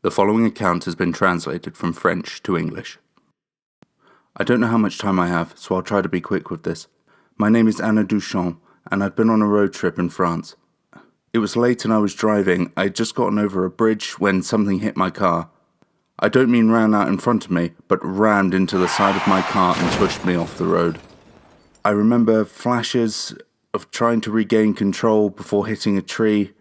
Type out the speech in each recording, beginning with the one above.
The following account has been translated from French to English. I don't know how much time I have, so I'll try to be quick with this. My name is Anna Duchamp, and I've been on a road trip in France. It was late and I was driving. I had just gotten over a bridge when something hit my car. I don't mean ran out in front of me, but rammed into the side of my car and pushed me off the road. I remember flashes of trying to regain control before hitting a tree.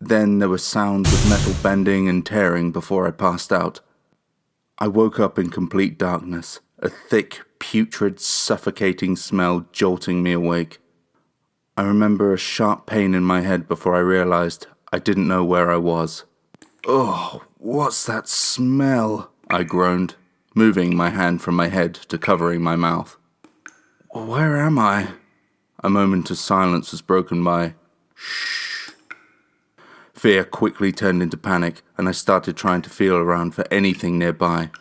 Then there were sounds of metal bending and tearing before I passed out. I woke up in complete darkness, a thick, putrid, suffocating smell jolting me awake. I remember a sharp pain in my head before I realized I didn't know where I was. "Oh, what's that smell?" I groaned, moving my hand from my head to covering my mouth. "Where am I?" A moment of silence was broken by "shh." Fear quickly turned into panic, and I started trying to feel around for anything nearby.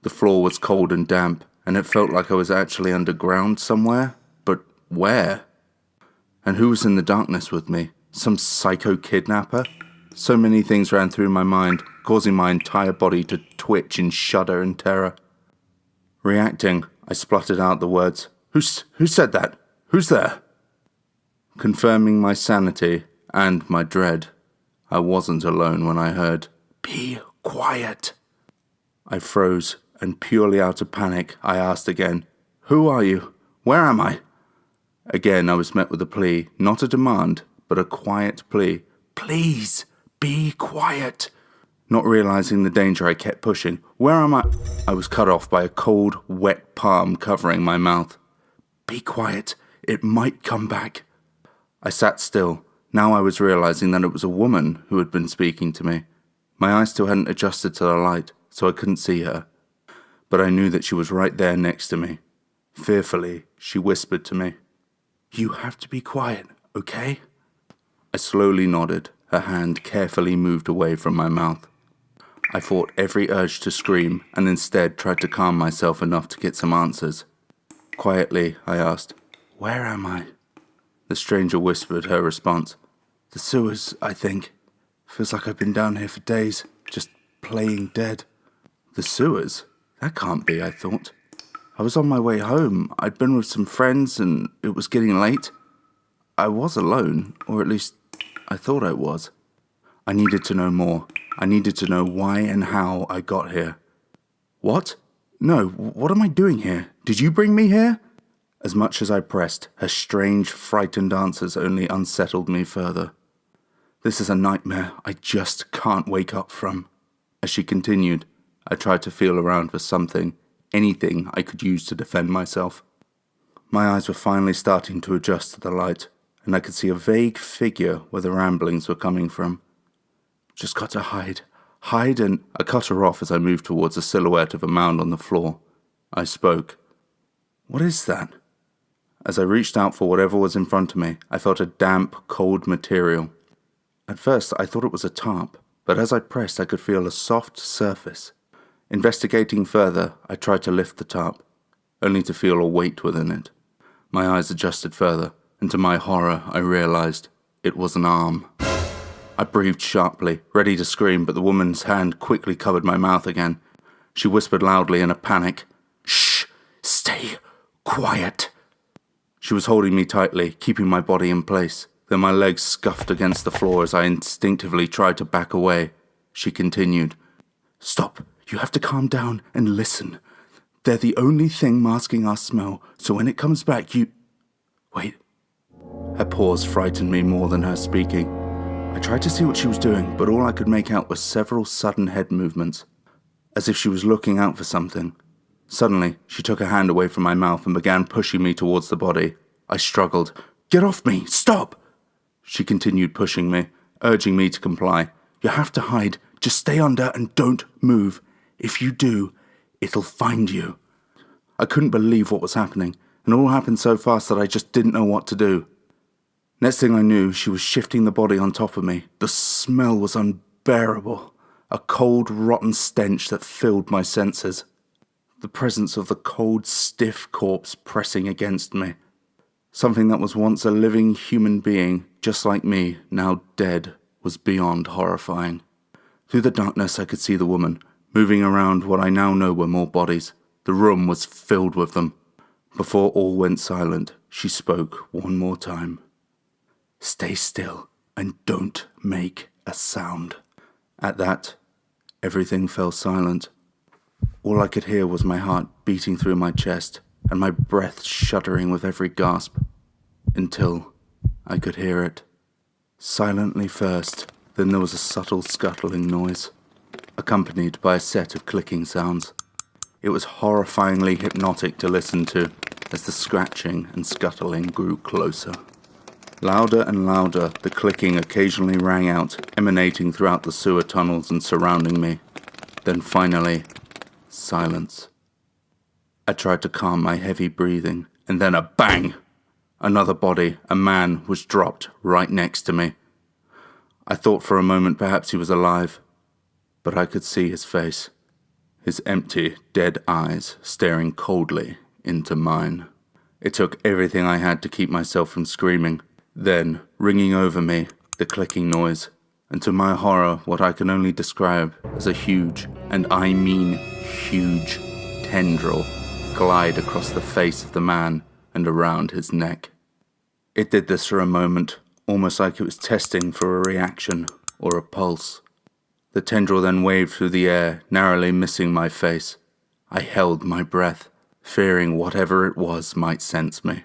The floor was cold and damp, and it felt like I was actually underground somewhere, but where? And who was in the darkness with me? Some psycho kidnapper? So many things ran through my mind, causing my entire body to twitch and shudder in terror. Reacting, I spluttered out the words, Who said that? Who's there?" Confirming my sanity and my dread, I wasn't alone when I heard, "Be quiet." I froze, and purely out of panic, I asked again, "Who are you? Where am I?" Again, I was met with a plea, not a demand, but a quiet plea. "Please, be quiet." Not realizing the danger, I kept pushing. "Where am I?" I was cut off by a cold, wet palm covering my mouth. "Be quiet. It might come back." I sat still. Now I was realizing that it was a woman who had been speaking to me. My eyes still hadn't adjusted to the light, so I couldn't see her. But I knew that she was right there next to me. Fearfully, she whispered to me, "You have to be quiet, okay?" I slowly nodded. Her hand carefully moved away from my mouth. I fought every urge to scream and instead tried to calm myself enough to get some answers. Quietly, I asked, "Where am I?" The stranger whispered her response. "The sewers, I think. Feels like I've been down here for days, just playing dead." The sewers? That can't be, I thought. I was on my way home. I'd been with some friends and it was getting late. I was alone, or at least I thought I was. I needed to know more. I needed to know why and how I got here. "What? No, what am I doing here? Did you bring me here?" As much as I pressed, her strange, frightened answers only unsettled me further. "This is a nightmare I just can't wake up from." As she continued, I tried to feel around for something, anything I could use to defend myself. My eyes were finally starting to adjust to the light, and I could see a vague figure where the ramblings were coming from. "Just got to hide, and..." I cut her off as I moved towards a silhouette of a mound on the floor. I spoke. "What is that?" As I reached out for whatever was in front of me, I felt a damp, cold material. At first, I thought it was a tarp, but as I pressed, I could feel a soft surface. Investigating further, I tried to lift the tarp, only to feel a weight within it. My eyes adjusted further, and to my horror, I realized it was an arm. I breathed sharply, ready to scream, but the woman's hand quickly covered my mouth again. She whispered loudly in a panic, "Shh! Stay quiet!" She was holding me tightly, keeping my body in place. Then my legs scuffed against the floor as I instinctively tried to back away. She continued, "Stop. You have to calm down and listen. They're the only thing masking our smell, so when it comes back, you..." Wait. Her pause frightened me more than her speaking. I tried to see what she was doing, but all I could make out was several sudden head movements, as if she was looking out for something. Suddenly, she took her hand away from my mouth and began pushing me towards the body. I struggled. "Get off me! Stop!" She continued pushing me, urging me to comply. "You have to hide. Just stay under and don't move. If you do, it'll find you." I couldn't believe what was happening, and it all happened so fast that I just didn't know what to do. Next thing I knew, she was shifting the body on top of me. The smell was unbearable, a cold, rotten stench that filled my senses. The presence of the cold, stiff corpse pressing against me. Something that was once a living human being, just like me, now dead, was beyond horrifying. Through the darkness I could see the woman, moving around what I now know were more bodies. The room was filled with them. Before all went silent, she spoke one more time. "Stay still and don't make a sound." At that, everything fell silent. All I could hear was my heart beating through my chest and my breath shuddering with every gasp, until I could hear it. Silently first, then there was a subtle scuttling noise, accompanied by a set of clicking sounds. It was horrifyingly hypnotic to listen to as the scratching and scuttling grew closer. Louder and louder, the clicking occasionally rang out, emanating throughout the sewer tunnels and surrounding me. Then finally, silence. I tried to calm my heavy breathing, and then a bang! Another body, a man, was dropped right next to me. I thought for a moment perhaps he was alive, but I could see his face, his empty, dead eyes staring coldly into mine. It took everything I had to keep myself from screaming. Then, ringing over me, the clicking noise, and to my horror, what I can only describe as a huge, and I mean huge, tendril glide across the face of the man and around his neck. It did this for a moment, almost like it was testing for a reaction or a pulse. The tendril then waved through the air, narrowly missing my face. I held my breath, fearing whatever it was might sense me.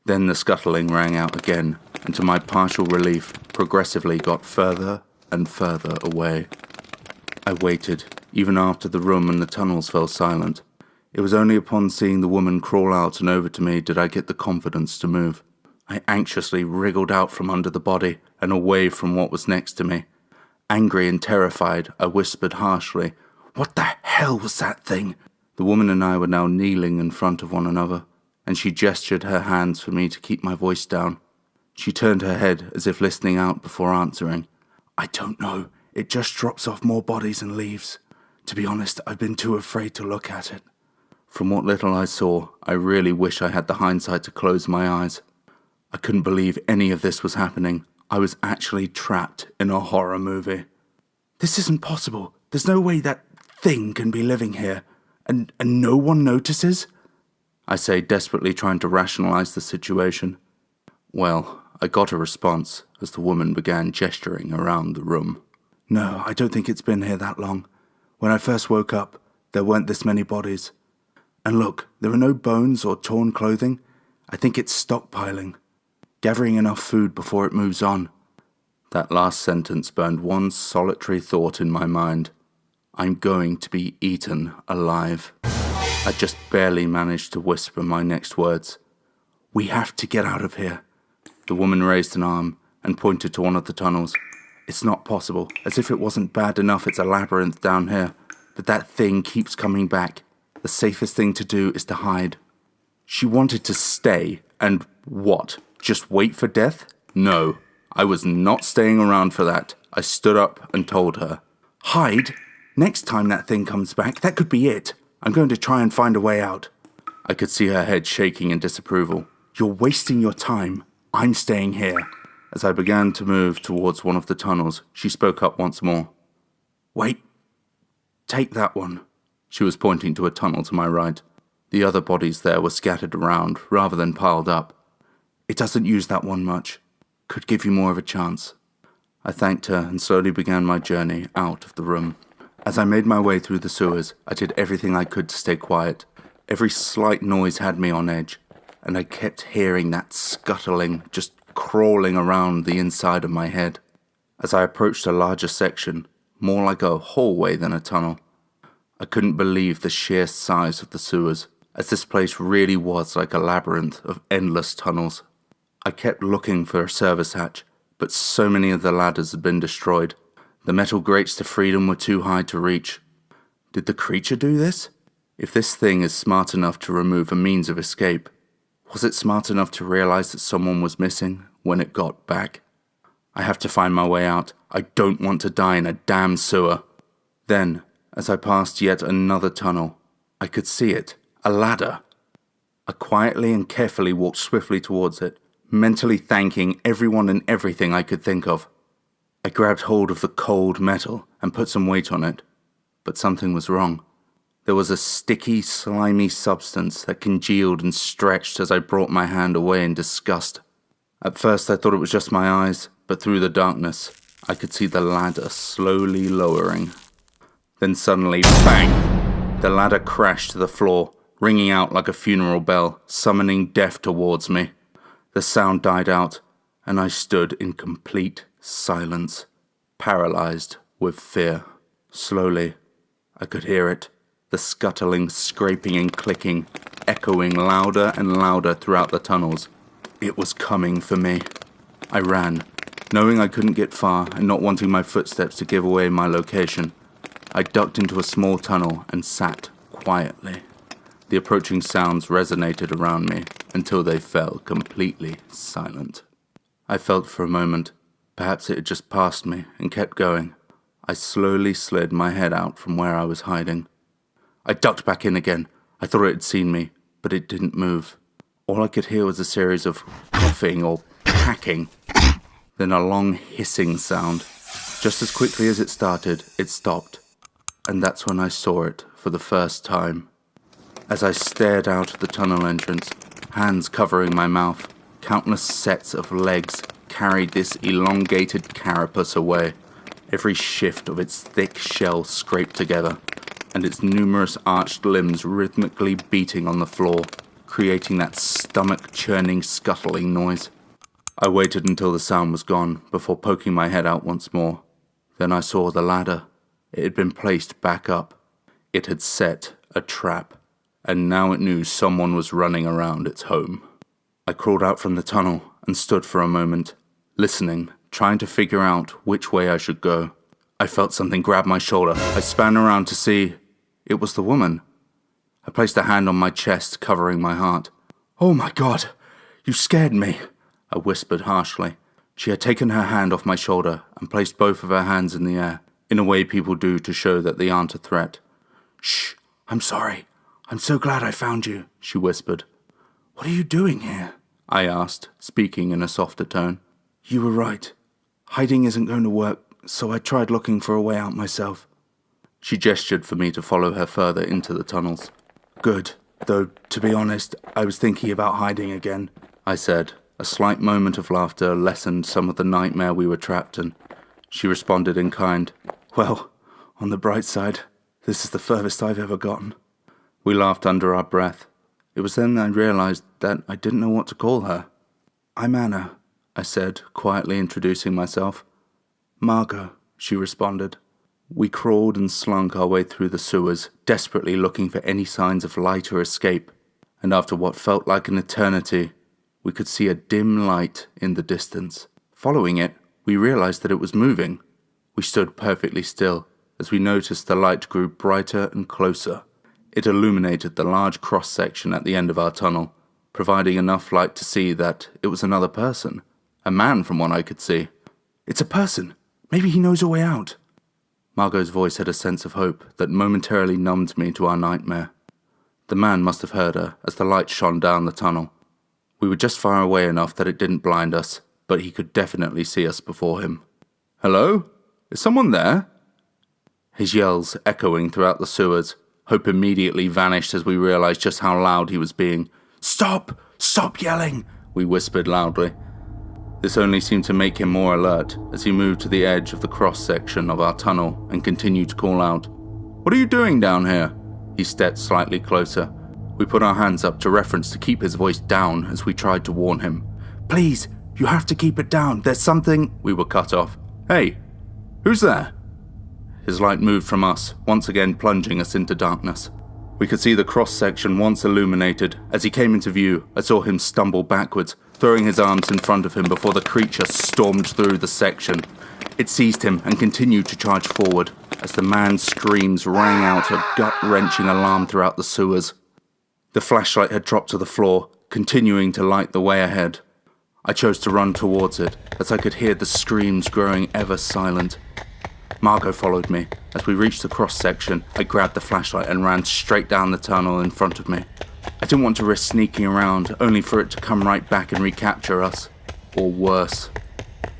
Then the scuttling rang out again, and to my partial relief, progressively got further and further away. I waited, even after the room and the tunnels fell silent. It was only upon seeing the woman crawl out and over to me did I get the confidence to move. I anxiously wriggled out from under the body and away from what was next to me. Angry and terrified, I whispered harshly, "What the hell was that thing?" The woman and I were now kneeling in front of one another, and she gestured her hands for me to keep my voice down. She turned her head as if listening out before answering. "I don't know. It just drops off more bodies and leaves. To be honest, I've been too afraid to look at it." From what little I saw, I really wish I had the hindsight to close my eyes. I couldn't believe any of this was happening. I was actually trapped in a horror movie. "This isn't possible. There's no way that thing can be living here. And no one notices?" I say, desperately trying to rationalize the situation. Well, I got a response as the woman began gesturing around the room. "No, I don't think it's been here that long. When I first woke up, there weren't this many bodies. And look, there are no bones or torn clothing. I think it's stockpiling, gathering enough food before it moves on." That last sentence burned one solitary thought in my mind. I'm going to be eaten alive. I just barely managed to whisper my next words. "We have to get out of here." The woman raised an arm and pointed to one of the tunnels. "It's not possible. As if it wasn't bad enough it's a labyrinth down here. But that thing keeps coming back. The safest thing to do is to hide." She wanted to stay and what? Just wait for death? No, I was not staying around for that. I stood up and told her. "Hide? Next time that thing comes back, that could be it. I'm going to try and find a way out." I could see her head shaking in disapproval. "You're wasting your time. I'm staying here." As I began to move towards one of the tunnels, she spoke up once more. "Wait. Take that one." She was pointing to a tunnel to my right. The other bodies there were scattered around rather than piled up. "It doesn't use that one much. Could give you more of a chance." I thanked her and slowly began my journey out of the room. As I made my way through the sewers, I did everything I could to stay quiet. Every slight noise had me on edge, and I kept hearing that scuttling, just crawling around the inside of my head. As I approached a larger section, more like a hallway than a tunnel, I couldn't believe the sheer size of the sewers, as this place really was like a labyrinth of endless tunnels. I kept looking for a service hatch, but so many of the ladders had been destroyed. The metal grates to freedom were too high to reach. Did the creature do this? If this thing is smart enough to remove a means of escape, was it smart enough to realize that someone was missing when it got back? I have to find my way out. I don't want to die in a damn sewer. Then, as I passed yet another tunnel, I could see it, a ladder. I quietly and carefully walked swiftly towards it, mentally thanking everyone and everything I could think of. I grabbed hold of the cold metal and put some weight on it, but something was wrong. There was a sticky, slimy substance that congealed and stretched as I brought my hand away in disgust. At first I thought it was just my eyes, but through the darkness, I could see the ladder slowly lowering. Then suddenly, bang! The ladder crashed to the floor, ringing out like a funeral bell, summoning death towards me. The sound died out, and I stood in complete silence, paralyzed with fear. Slowly, I could hear it, the scuttling, scraping and clicking, echoing louder and louder throughout the tunnels. It was coming for me. I ran, knowing I couldn't get far and not wanting my footsteps to give away my location. I ducked into a small tunnel and sat quietly. The approaching sounds resonated around me until they fell completely silent. I felt for a moment, perhaps it had just passed me, and kept going. I slowly slid my head out from where I was hiding. I ducked back in again. I thought it had seen me, but it didn't move. All I could hear was a series of coughing or hacking, then a long hissing sound. Just as quickly as it started, it stopped, and that's when I saw it for the first time. As I stared out of the tunnel entrance, hands covering my mouth, countless sets of legs carried this elongated carapace away, every shift of its thick shell scraped together, and its numerous arched limbs rhythmically beating on the floor, creating that stomach-churning, scuttling noise. I waited until the sound was gone before poking my head out once more. Then I saw the ladder. It had been placed back up. It had set a trap, and now it knew someone was running around its home. I crawled out from the tunnel and stood for a moment, listening, trying to figure out which way I should go. I felt something grab my shoulder. I span around to see it was the woman. I placed a hand on my chest, covering my heart. "Oh my God, you scared me," I whispered harshly. She had taken her hand off my shoulder and placed both of her hands in the air, in a way people do to show that they aren't a threat. "Shh, I'm sorry. I'm so glad I found you," she whispered. "What are you doing here?" I asked, speaking in a softer tone. "You were right. Hiding isn't going to work, so I tried looking for a way out myself." She gestured for me to follow her further into the tunnels. "Good, though, to be honest, I was thinking about hiding again," I said. A slight moment of laughter lessened some of the nightmare we were trapped in. She responded in kind. "Well, on the bright side, this is the furthest I've ever gotten." We laughed under our breath. It was then I realized that I didn't know what to call her. "I'm Anna," I said, quietly introducing myself. "Margot," she responded. We crawled and slunk our way through the sewers, desperately looking for any signs of light or escape, and after what felt like an eternity, we could see a dim light in the distance. Following it, we realized that it was moving. We stood perfectly still as we noticed the light grew brighter and closer. It illuminated the large cross-section at the end of our tunnel, providing enough light to see that it was another person. A man from what I could see. "It's a person. Maybe he knows a way out." Margot's voice had a sense of hope that momentarily numbed me to our nightmare. The man must have heard her as the light shone down the tunnel. We were just far away enough that it didn't blind us, but he could definitely see us before him. "Hello? Is someone there?" His yells echoing throughout the sewers. Hope immediately vanished as we realized just how loud he was being. "Stop! Stop yelling!" we whispered loudly. This only seemed to make him more alert as he moved to the edge of the cross-section of our tunnel and continued to call out. "What are you doing down here?" He stepped slightly closer. We put our hands up to reference to keep his voice down as we tried to warn him. "Please, you have to keep it down. There's something—" We were cut off. "Hey, who's there?" His light moved from us, once again plunging us into darkness. We could see the cross-section once illuminated. As he came into view, I saw him stumble backwards, throwing his arms in front of him before the creature stormed through the section. It seized him and continued to charge forward, as the man's screams rang out a gut-wrenching alarm throughout the sewers. The flashlight had dropped to the floor, continuing to light the way ahead. I chose to run towards it, as I could hear the screams growing ever silent. Margot followed me. As we reached the cross-section, I grabbed the flashlight and ran straight down the tunnel in front of me. I didn't want to risk sneaking around, only for it to come right back and recapture us. Or worse.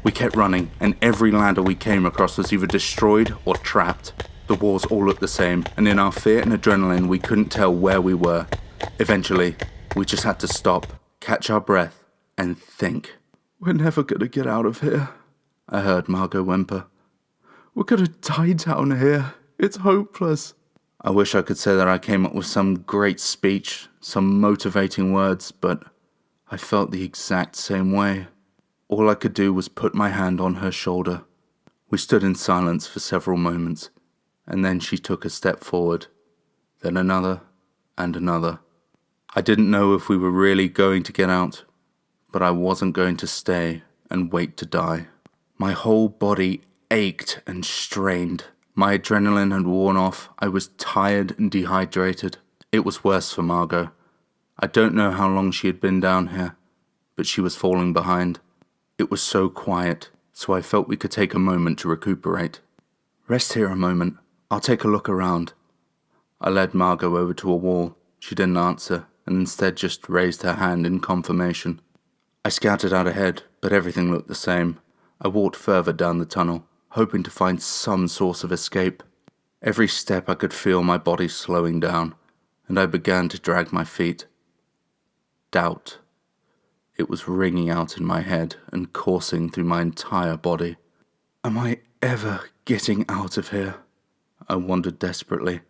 We kept running, and every ladder we came across was either destroyed or trapped. The walls all looked the same, and in our fear and adrenaline, we couldn't tell where we were. Eventually, we just had to stop, catch our breath, and think. "We're never gonna get out of here," I heard Margot whimper. "We're gonna die down here. It's hopeless." I wish I could say that I came up with some great speech, some motivating words, but I felt the exact same way. All I could do was put my hand on her shoulder. We stood in silence for several moments, and then she took a step forward, then another and another. I didn't know if we were really going to get out, but I wasn't going to stay and wait to die. My whole body ached and strained. My adrenaline had worn off. I was tired and dehydrated. It was worse for Margot. I don't know how long she had been down here, but she was falling behind. It was so quiet, so I felt we could take a moment to recuperate. "Rest here a moment. I'll take a look around." I led Margot over to a wall. She didn't answer, and instead just raised her hand in confirmation. I scouted out ahead, but everything looked the same. I walked further down the tunnel, hoping to find some source of escape. Every step I could feel my body slowing down, and I began to drag my feet. Doubt. It was ringing out in my head and coursing through my entire body. Am I ever getting out of here? I wondered desperately.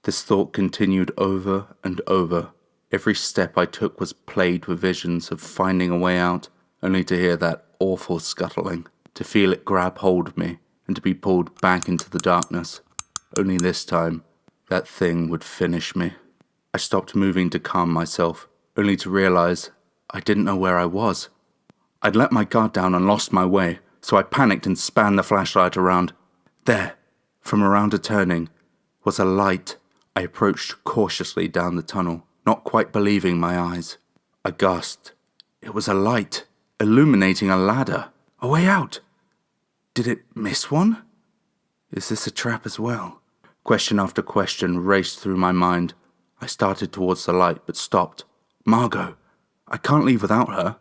This thought continued over and over. Every step I took was plagued with visions of finding a way out, only to hear that awful scuttling, to feel it grab hold of me, and to be pulled back into the darkness. Only this time, that thing would finish me. I stopped moving to calm myself, only to realize I didn't know where I was. I'd let my guard down and lost my way, so I panicked and spanned the flashlight around. There, from around a turning, was a light. I approached cautiously down the tunnel, not quite believing my eyes. I gasped. It was a light, illuminating a ladder, a way out. Did it miss one? Is this a trap as well? Question after question raced through my mind. I started towards the light, but stopped. Margot! I can't leave without her.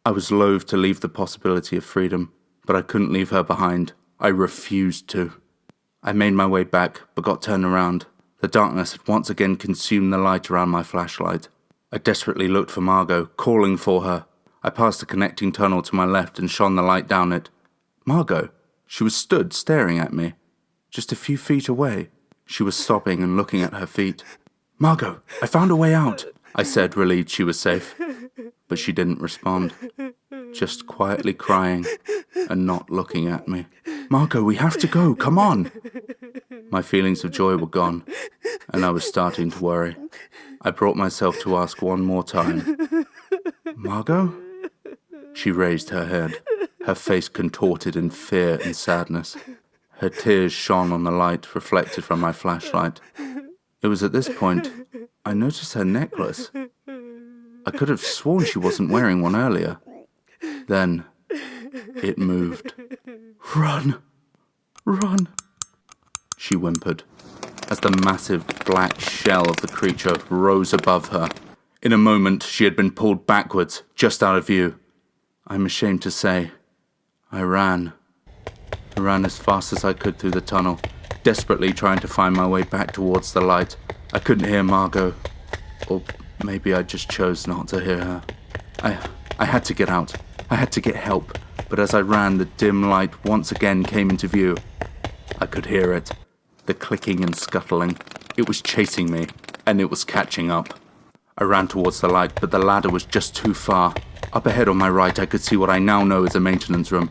I was loath to leave the possibility of freedom, but I couldn't leave her behind. I refused to. I made my way back, but got turned around. The darkness had once again consumed the light around my flashlight. I desperately looked for Margot, calling for her. I passed the connecting tunnel to my left and shone the light down it. Margot! She was stood staring at me. Just a few feet away. She was sobbing and looking at her feet. Margot, I found a way out, I said, relieved she was safe. But she didn't respond, just quietly crying and not looking at me. Margot, we have to go, come on! My feelings of joy were gone, and I was starting to worry. I brought myself to ask one more time. Margot? She raised her head, her face contorted in fear and sadness. Her tears shone on the light reflected from my flashlight. It was at this point I noticed her necklace. I could have sworn she wasn't wearing one earlier. Then it moved. Run! Run! She whimpered, as the massive black shell of the creature rose above her. In a moment, she had been pulled backwards, just out of view. I'm ashamed to say, I ran. I ran as fast as I could through the tunnel, desperately trying to find my way back towards the light. I couldn't hear Margot, or maybe I just chose not to hear her. I had to get out. I had to get help, but as I ran, the dim light once again came into view. I could hear it, the clicking and scuttling. It was chasing me, and it was catching up. I ran towards the light, but the ladder was just too far. Up ahead on my right, I could see what I now know is a maintenance room.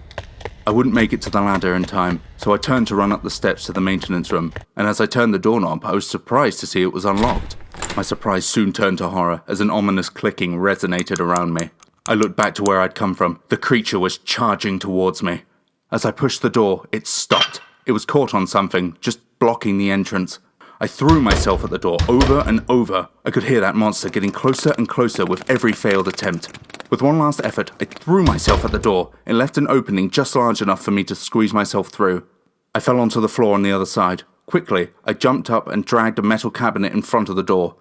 I wouldn't make it to the ladder in time, so I turned to run up the steps to the maintenance room, and as I turned the doorknob, I was surprised to see it was unlocked. My surprise soon turned to horror as an ominous clicking resonated around me. I looked back to where I'd come from. The creature was charging towards me. As I pushed the door, it stopped. It was caught on something, just blocking the entrance. I threw myself at the door, over and over. I could hear that monster getting closer and closer with every failed attempt. With one last effort, I threw myself at the door and left an opening just large enough for me to squeeze myself through. I fell onto the floor on the other side. Quickly, I jumped up and dragged a metal cabinet in front of the door.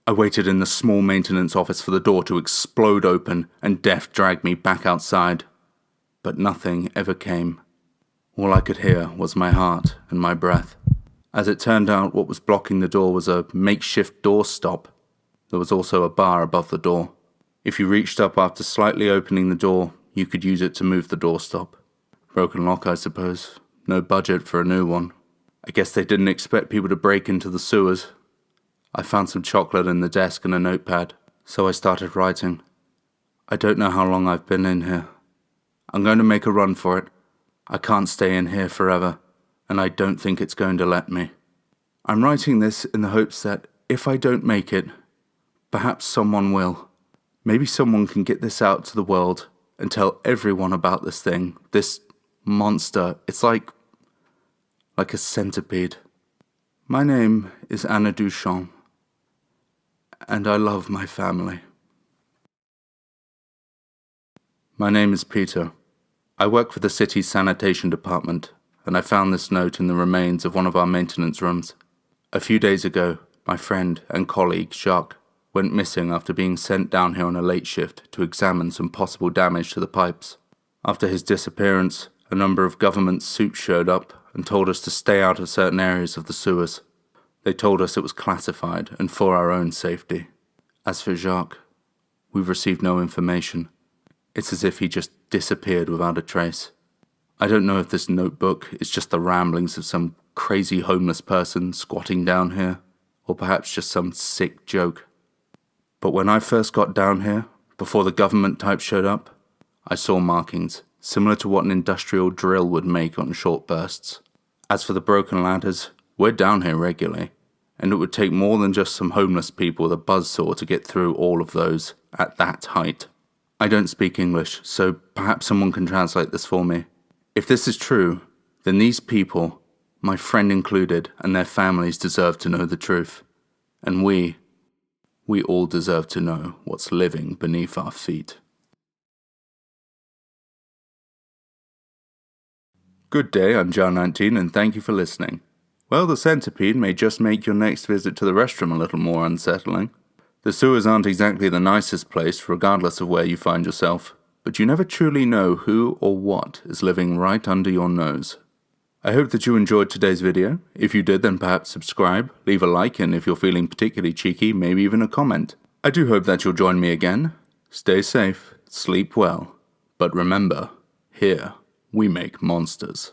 I waited in the small maintenance office for the door to explode open, and death dragged me back outside. but nothing ever came. All I could hear was my heart and my breath. As it turned out, what was blocking the door was a makeshift doorstop. There was also a bar above the door. If you reached up after slightly opening the door, you could use it to move the doorstop. Broken lock, I suppose. No budget for a new one. I guess they didn't expect people to break into the sewers. I found some chocolate in the desk and a notepad, so I started writing. I don't know how long I've been in here. I'm going to make a run for it. I can't stay in here forever, and I don't think it's going to let me. I'm writing this in the hopes that if I don't make it, perhaps someone will. Maybe someone can get this out to the world and tell everyone about this thing, this monster. It's like a centipede. My name is Anna Duchamp, and I love my family. My name is Peter. I work for the city's sanitation department, and I found this note in the remains of one of our maintenance rooms. A few days ago, my friend and colleague, Jacques, went missing after being sent down here on a late shift to examine some possible damage to the pipes. After his disappearance, a number of government suits showed up and told us to stay out of certain areas of the sewers. They told us it was classified and for our own safety. As for Jacques, we've received no information. It's as if he just disappeared without a trace. I don't know if this notebook is just the ramblings of some crazy homeless person squatting down here, or perhaps just some sick joke. But when I first got down here, before the government type showed up, I saw markings, similar to what an industrial drill would make on short bursts. As for the broken ladders, we're down here regularly, and it would take more than just some homeless people with a buzzsaw to get through all of those at that height. I don't speak English, so perhaps someone can translate this for me. If this is true, then these people, my friend included, and their families deserve to know the truth. And we all deserve to know what's living beneath our feet. Good day, I'm John 19, and thank you for listening. Well, the centipede may just make your next visit to the restroom a little more unsettling. The sewers aren't exactly the nicest place, regardless of where you find yourself, but you never truly know who or what is living right under your nose. I hope that you enjoyed today's video. If you did, then perhaps subscribe, leave a like, and if you're feeling particularly cheeky, maybe even a comment. I do hope that you'll join me again. Stay safe, sleep well, but remember, here we make monsters.